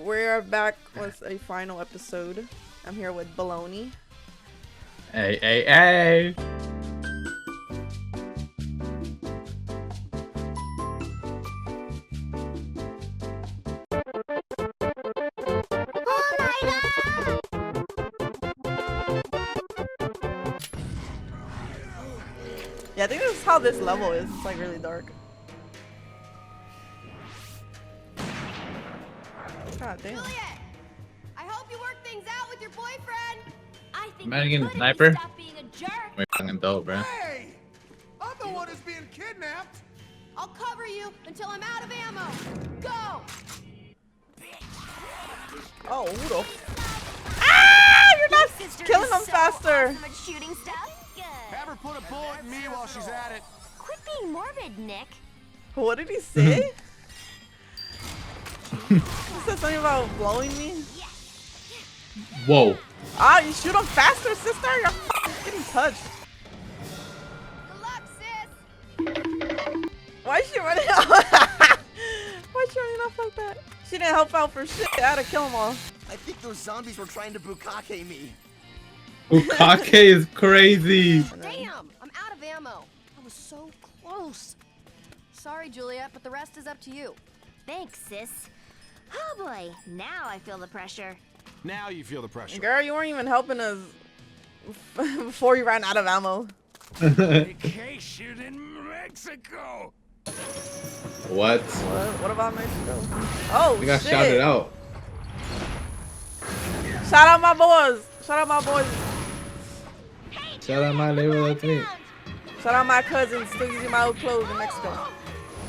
We're back with a final episode. I'm here with Baloney. Hey, hey, hey! Oh my god! Yeah, I think this is how this level is. It's like really dark. God damn. Juliet, I hope you work things out with your boyfriend. I think Mannequin you could if sniper? you stop being a jerk. We're fucking dope, bro. Hey! I'm the one who's being kidnapped! I'll cover you until I'm out of ammo. Go! Oh, who the Ah! You're not Sister killing is them so faster. awesome at shooting stuff. Good. Have her put a bullet in me while she's at it. Quit being morbid, Nick. What did he say? He said something about blowing me. Whoa. Ah, you shoot them faster, sister. You're getting touched. Good luck, sis. Why is she running off? Why is she running off like that? She didn't help out for shit. I had to kill them all. I think those zombies were trying to bukkake me. Bukake is crazy. Damn, I'm out of ammo. I was so close. Sorry, Juliet, but the rest is up to you. Thanks, sis. Oh boy, now I feel the pressure. Now you feel the pressure. Girl, you weren't even helping us before you ran out of ammo. Vacation in Mexico. What? What about Mexico? Oh, We got shit. shouted out. Shout out my boys. Shout out my boys. Shout out my label, that's me. Shout out my cousins still using my old clothes in Mexico.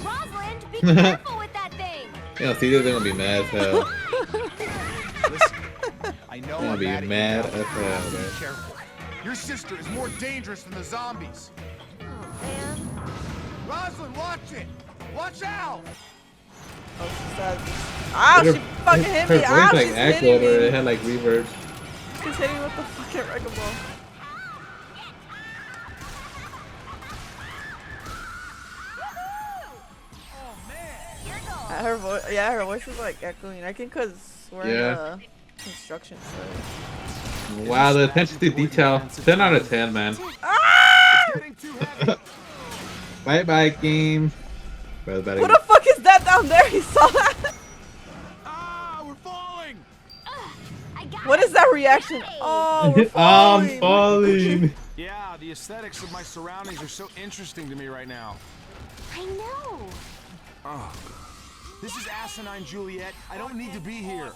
Rosalind, be careful with that thing. You know, see, they're gonna be mad as hell. Listen, I know I'm gonna I'm be mad at mad you, as hell, but man. be careful. Your sister is more dangerous than the zombies. Oh, man. Rosalind, watch it! Watch out! Oh, she said, ah, she fucking hit Her me. Ah, voice like she's echoed hitting or it me. had like reverb. She's hitting me with the fucking wrecking ball. Her voice, yeah, her voice is like echoing. I think because we're Yeah. in construction site. Wow, the attention to detail. 10 out of 10, man. Ah! Getting too heavy. Bye bye, game. Bro, better Who the fuck is that down there? He saw that. Ah, we're falling! I got What is that reaction? Oh, we're I'm falling. falling. Yeah, the aesthetics of my surroundings are so interesting to me right now. I know. Oh, this is asinine, Juliet. I don't need to be here.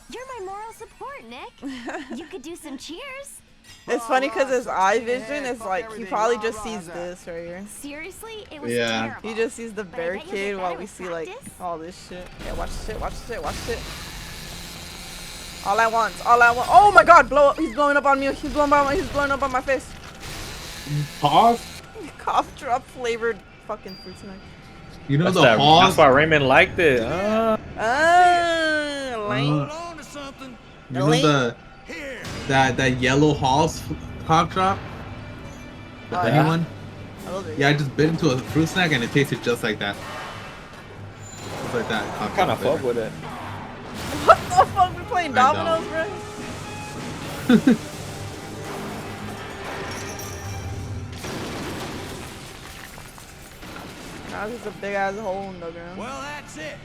You're my moral support, Nick. You could do some cheers. It's funny because his eye vision is like he probably just sees this right here. Seriously, it was Yeah. terrible. He just sees the But I bet you'll get barricade while better we with see like practice. all this shit. Yeah, watch the shit, watch the shit, watch the shit. All at once, all at once. Oh my god, blow up. He's blowing up on me. He's blowing up on my face. Pause. Cough drop flavored fucking fruit snack. You know That's, the that's pause? why Raymond liked it. Lane. On to something. You know the Here. that yellow Halls cough drop? The Oh, honey yeah? one? Yeah, I just bit into a fruit snack and it tasted just like that. Just like that. Cough Kind of drop fuck with it. What the fuck? We playing I dominoes, bro? Now there's a big ass hole in the ground. Well, that's it.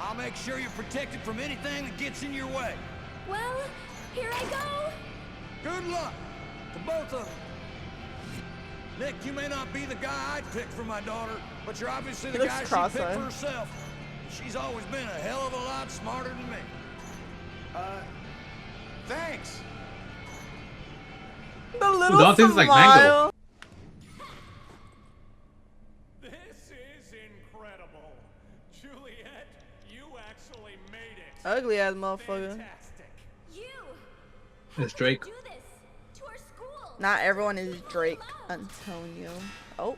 I'll make sure you're protected from anything that gets in your way. Well, here I go. Good luck to both of them. Nick, you may not be the guy I'd pick for my daughter, but you're obviously the He looks guy she'd pick cross-eyed. for herself. She's always been a hell of a lot smarter than me. Thanks. The little Don't taste like mango. smile. This is incredible. Juliet, you actually made it. Ugly ass motherfucker. Fantastic. You. It's Drake. Do this to our school. Not everyone is Drake, Antonio. Oh,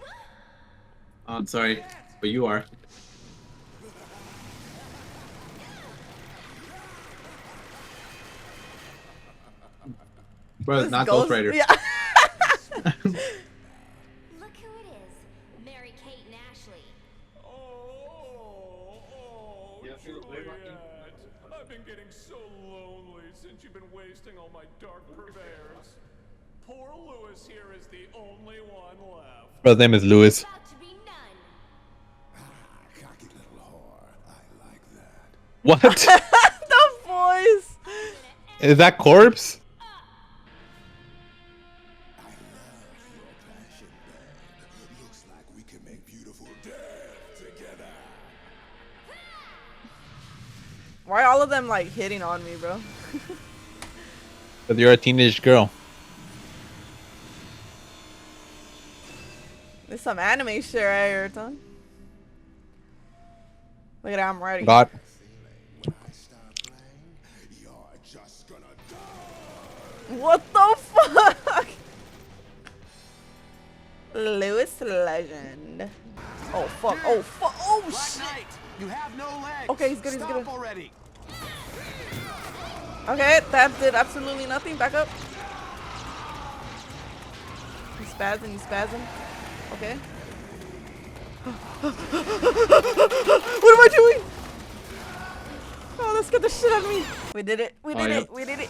Oh, I'm sorry, but you are. Bro, it's this not ghost- Ghost Rider. Yeah. Look who it is. Mary Kate and Ashley. Oh, Juliet. I'm been getting so lonely since you've been wasting all my dark purveyors. Poor Lewis here is the only one left. Bro's name is Lewis. About to be none. Cocky little whore. I like that. What? The voice. Is that corpse? I love your passion, babe. Looks like we can make beautiful death together. Why are all of them like hitting on me, bro? Because you're a teenage girl. There's some anime shit right here, son. Look at that, I'm ready. God. When I start playing, you're just gonna die. What the fuck? Lewis Legend. Oh fuck. Oh fuck. Oh Black shit. Knight, you have no legs. Okay, he's good, he's Stop good. already. Okay, that did absolutely nothing. Back up. He's spazzing, he's spazzing. Okay. What am I doing? Oh, that scared the shit out of me. We did it. We did yeah. it. We did it.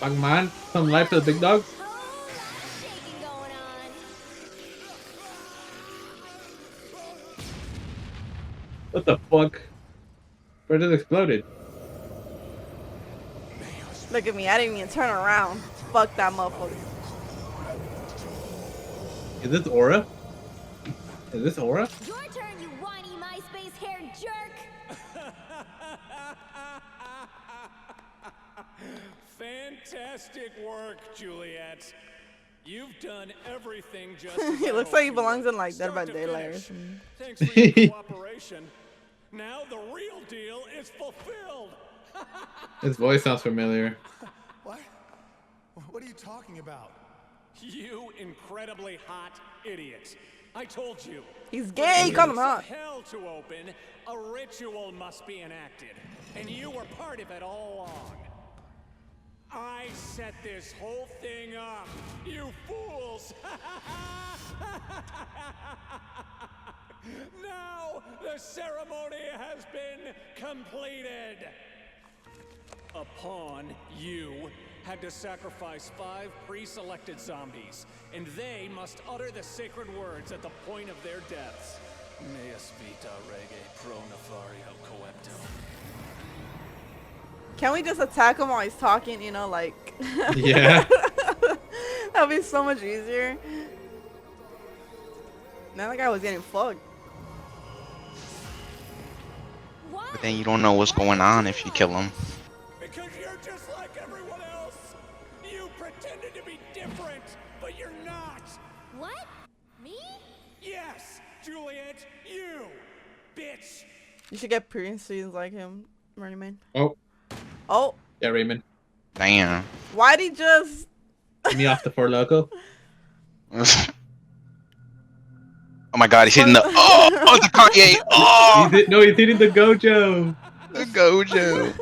Fuck man. Some life to the big dog. Oh, shaking going on. What the fuck? Where just exploded? Look at me. I didn't even turn around. Fuck that motherfucker. Is this Aura? Is this Aura? Your turn, you whiny MySpace hair jerk. Fantastic work, Juliet. You've done everything just He looks like he belongs in like Dead by Daylight or something. Thanks for your cooperation. Now the real deal is fulfilled. His voice sounds familiar. What? What are you talking about? You incredibly hot idiot. I told you. He's gay. Call him For hot. hell to open, a ritual must be enacted. And you were part of it all along. I set this whole thing up, you fools! Now the ceremony has been completed. Upon you had to sacrifice 5 pre-selected zombies, and they must utter the sacred words at the point of their deaths. Meus vita rege pro nefario coepto. Can we just attack him while he's talking? You know, like. Yeah. That'd be so much easier. Now that guy was getting fucked. What? But then you don't know what's going on if you kill him. Because you're just like everyone else. You pretended to be different, but you're not. What? Me? Yes, Juliet, you, bitch. You should get piercings like him, Running Man. Oh, Oh, yeah, Raymond. Damn. why'd he just? Me off the Four Loco. Oh my god, he's hitting the oh the Kanye. Oh He's hitting the Gojo. the Gojo.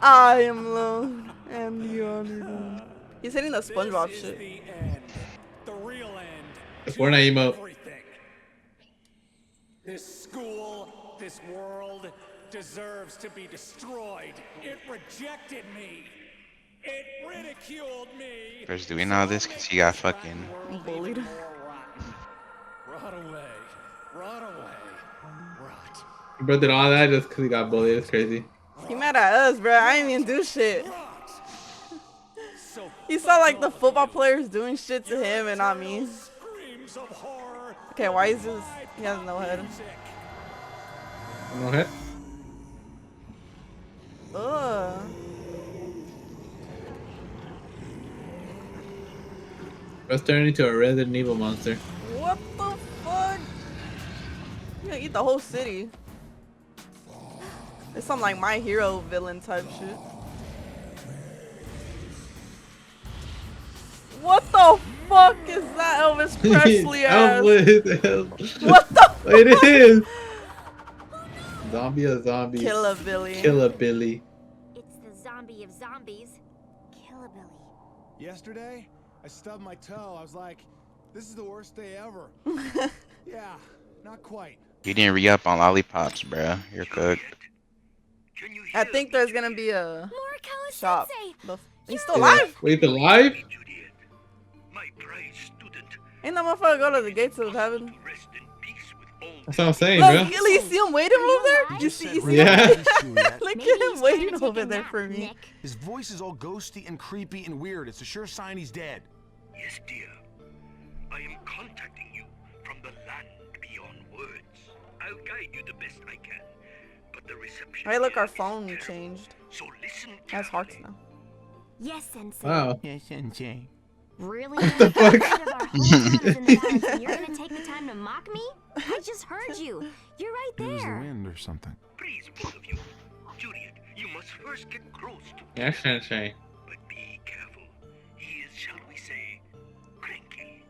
I am alone, and you are alone. He's hitting the SpongeBob This is shit. the end. The real end. The to Fortnite emote. everything. This school, this world, deserves to be destroyed. It rejected me. It ridiculed me. Chris doing all this because he got fucking. Bullied. Rot away. Rot away. Rot. Bro did all that just because he got bullied. It's crazy. He mad at us, bro. I didn't even do shit. Rot. So He saw like the football players doing shit to him and not me. screams of horror. Okay, why is this? He has no head. Music. No hit. Ugh. Bro's turning into a Resident Evil monster. What the fuck? You gonna eat the whole city. It's some like My Hero villain type shit. What the fuck is that Elvis Presley ass? Elvis. What the fuck? It is. Zombie of zombies. Killer Billy. Killer Billy. It's the zombie of zombies. Killabilly. Yesterday, I stubbed my toe. I was like, this is the worst day ever. Yeah, not quite. You didn't re-up on lollipops, bruh. You're cooked. I think there's gonna be a Morikawa shop. Sensei. He's still Yeah. alive? Wait, alive? Juliet, my prize student. Ain't that motherfucker go to the gates of heaven? Rest in peace with all That's what I'm saying, Look, bro. Ellie, you see him waiting Are you over there? alive? You see Yeah. him? Juliet. Look Maybe at him he's waiting trying to over take a there nap, for me. Nick. His voice is all ghosty and creepy and weird. It's a sure sign he's dead. Yes, dear. I am contacting you from the land beyond words. I'll guide you the best I can. But the reception. Hey, look, here our is phone terrible. changed. So listen Has hearts carefully. now. Yes, Sensei. Wow. Yes, Sensei. Really? the fuck? Instead of our hometown is in the balance, and you're gonna take the time to mock me? I just heard you. You're right It was the there. wind or something. Please, both of you. Juliet, you must first get close to Yeah, Sensei. But be careful. He is, shall we say, cranky.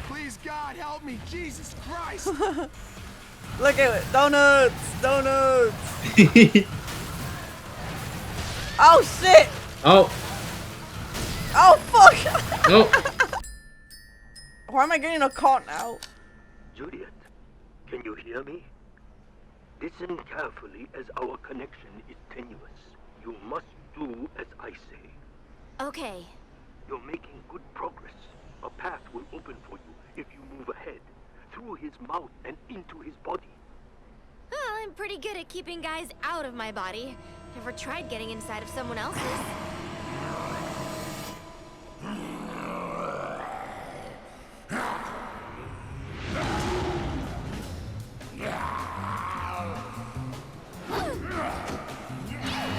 Please, God, help me. Jesus Christ. Look at it. Donuts. Donuts. Oh, shit. Oh, Oh, fuck. no. Why am I getting a call now? Juliet, can you hear me? Listen carefully as our connection is tenuous. You must do as I say. Okay. You're making good progress. A path will open for you if you move ahead, through his mouth and into his body. Well, I'm pretty good at keeping guys out of my body. Never tried getting inside of someone else's.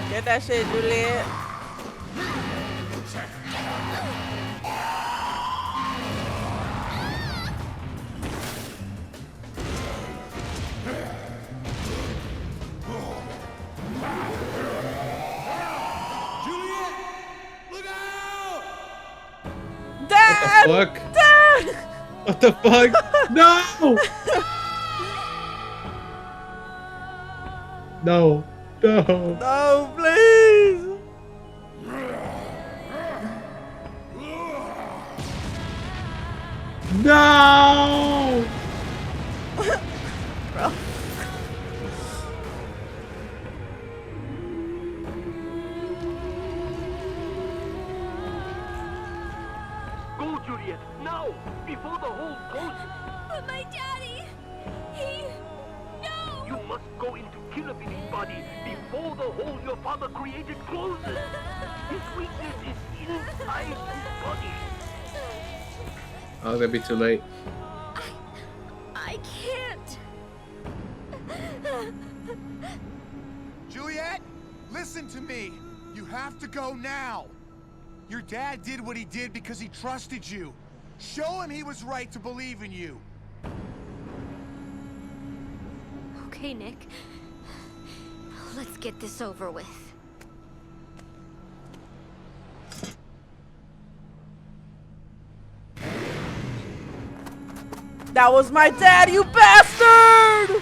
Get that shit, Juliet. Juliet, look out! Dad! Fuck. Dad! What the fuck? No! No. No. No, please! No! Bro. Go, Juliet, now, before the hole closes. But my daddy, no! You must go into Killer Billy's body before the hole your father created closes. His weakness is inside his body. Oh, it's gonna be too late. I can't. Juliet, listen to me. You have to go now. Your dad did what he did because he trusted you. Show him he was right to believe in you. Okay, Nick. Let's get this over with. That was my dad, you bastard!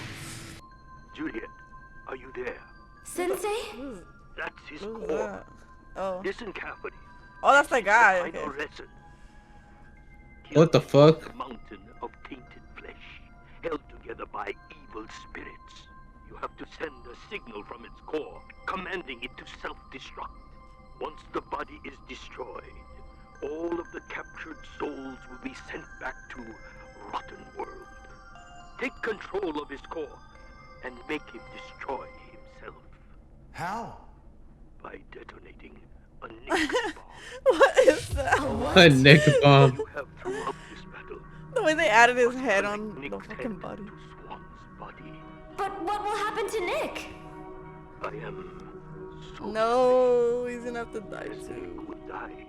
Juliet, are you there? Sensei? That's his Who's core. that? Oh. Listen carefully. Oh, that's the guy. Final Okay. lesson. What the fuck? A mountain of tainted flesh, held together by evil spirits. You have to send a signal from its core, commanding it to self-destruct. Once the body is destroyed, all of the captured souls will be sent back to Rotten World. Take control of his core and make him destroy himself How? by detonating a Nick bomb. What is that? A Nick bomb. You have throughout this battle. The way they added his head connect on the Nick's fucking head body. to Swan's body. But what will happen to Nick? I am so No, he's gonna have to die sorry too. Nick would die.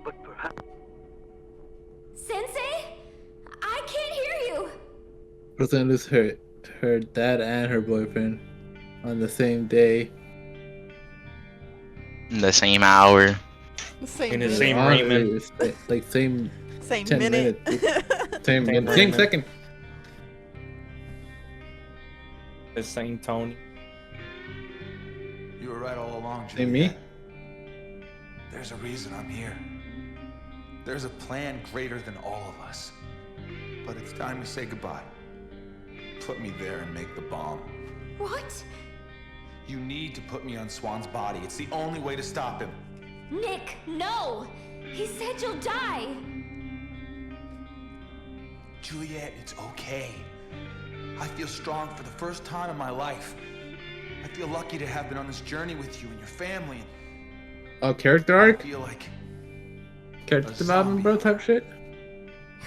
But perhaps Sensei? I can't hear you. Was gonna lose her dad and her boyfriend on the same day. In the same hour. The same In the minute. same Honestly, Raymond. it's like same Same 10 minute. same Raymond. second. The same Tony. You were right all along, Juliet. Same me? There's a reason I'm here. There's a plan greater than all of us. But it's time to say goodbye. Put me there and make the bomb. What? You need to put me on Swan's body. It's the only way to stop him. Nick, no! He said you'll die! Juliet, it's okay. I feel strong for the first time in my life. I feel lucky to have been on this journey with you and your family. Oh, character I arc? feel like Character a development, bro, type shit?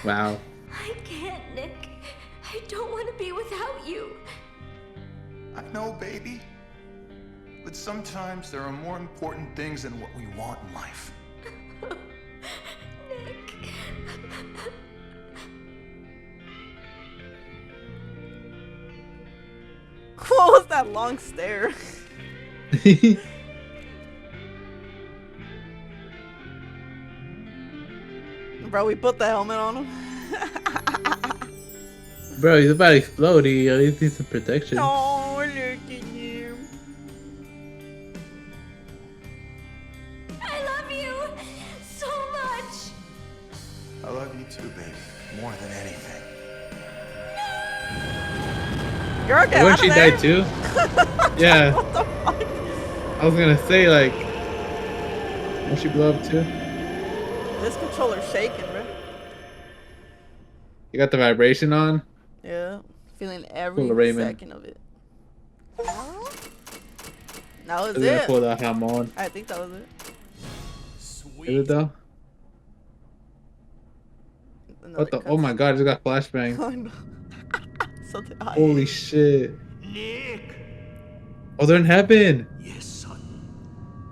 Wow. I can't, Nick. I don't want to be without you. I know, baby. But sometimes there are more important things than what we want in life. Nick. What was that long stare? Bro, we put the helmet on him. Bro, he's about to explode. He at least needs some protection. Oh, look at you. I love you so much. I love you too, baby. More than anything. Girl, get When out she of there. died too? Yeah. What the fuck? I was gonna say, like, won't she blow up too? This controller's shaking, bro. You got the vibration on? Yeah, feeling every Pull the Raymond. second of it. That was Is it gonna it. pull that hamon? I think that was it. Is it though? Another What the? Oh my god, I just got flashbang. Oh, no. Something hot. Holy shit. Nick! Oh, they're in heaven. Yes, son.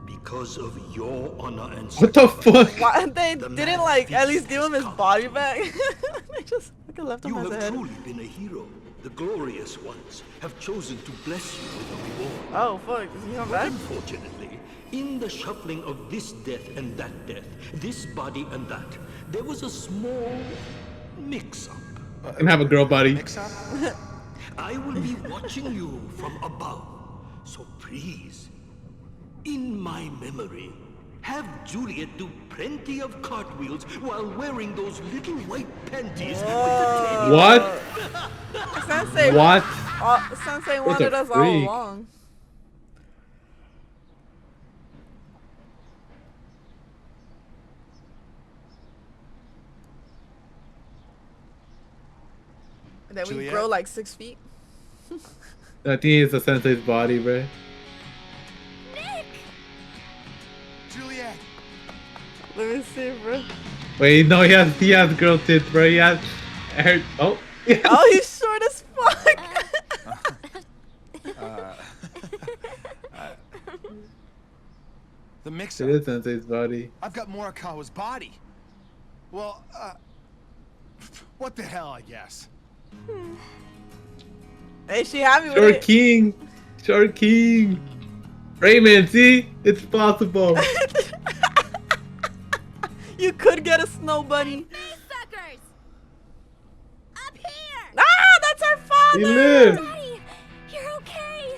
Because of your honor and What the fuck? Why they The didn't man like at fixed least give him his come. body back? They just fucking left him You as a have head. truly been a hero. The glorious ones have chosen to bless you with a reward. Oh fuck, is he come But back? unfortunately, in the shuffling of this death and that death, this body and that, there was a small mix-up. I can have a girl body. Mix up? I will be watching you from above. So please, in my memory, have Juliet do plenty of cartwheels while wearing those little white panties with the teddy. What? Sensei, What? Sensei What wanted the us all freak? along. And then we Juliet? grow like 6 feet. I think it's the sensei's body, bro. Nick! Juliet! Let me see, bro. Wait, no, he has girl tits, bro. He has hair. Oh. Oh, he's short as fuck. The mix It up. is sensei's body. I've got Morikawa's body. Well, what the hell, I guess. Hey, she happy with Shark it. King. Shark King. Raymond, see? It's possible. You could get a snow bunny. These suckers! Up here! Ah, that's our father. He lived. Daddy, you're okay.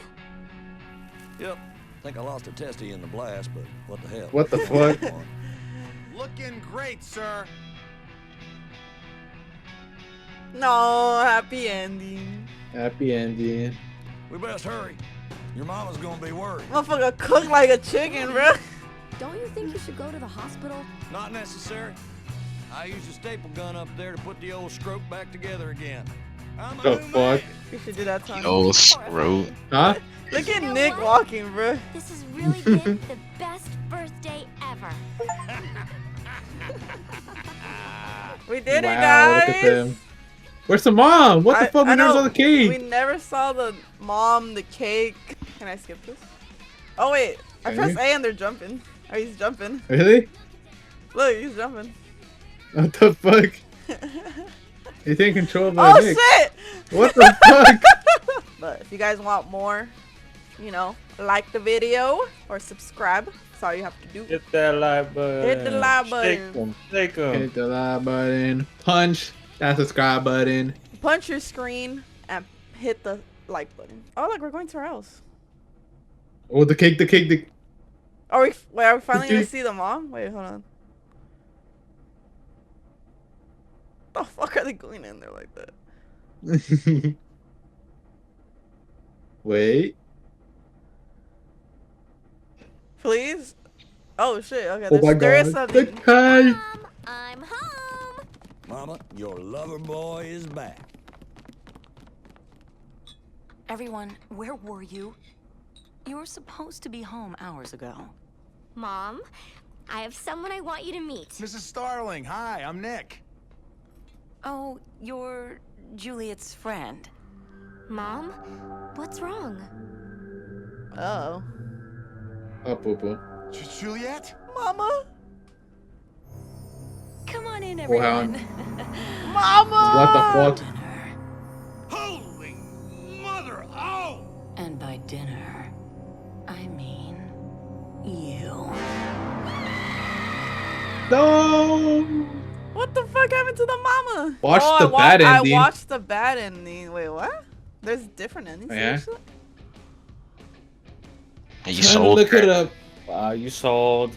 Yep. Think I lost a testy in the blast, but what the hell? What the fuck? Looking great, sir. No, happy ending. Happy ending. We best hurry. Your mama's gonna be worried. Motherfucker cooked like a chicken, bro. Don't you think you should go to the hospital? Not necessary. I used a staple gun up there to put the old stroke back together again. I'm a The new fuck? man. You should do that, Tony. Oh, scrote. Huh? Look at You know Nick what? walking, bro. This has really been the best birthday ever. We did it, Wow, guys. look at them. Where's the mom? What the fuck? We I never know, saw the cake. We never saw the mom, the cake. Can I skip this? Oh wait, I Okay. pressed A and they're jumping. Oh, he's jumping. Really? Look, he's jumping. What the fuck? You take control of Oh my dick. shit! What the fuck? But if you guys want more, you know, like the video or subscribe. That's all you have to do. Hit that like button. Hit the like Shake button. 'em, shake 'em. Hit the like button. Punch that subscribe button. Punch your screen and hit the like button. Oh, look, we're going to our house. Oh, the cake, the cake, the. Are we finally gonna Okay. see the mom? Wait, hold on. The fuck are they going in there like that? Wait. Please? Oh shit, okay, Oh my there is god. something. The kite. Mom, I'm home. Mama, your lover boy is back. Everyone, where were you? You were supposed to be home hours ago. Mom, I have someone I want you to meet. Mrs. Starling, hi, I'm Nick. Oh, you're Juliet's friend. Mom, what's wrong? Oh. Oh, poo poo. Juliet? Mama? Come on in, Oh, hell. everyone. Mama! What the fuck? Dinner. Holy mother! Oh! And by dinner, I mean you. No. What the fuck happened to the mama? Watch oh, the bad ending. I watched the bad ending. Wait, what? There's different endings. Yeah. Actually? You Trying to sold look her. it up. You sold.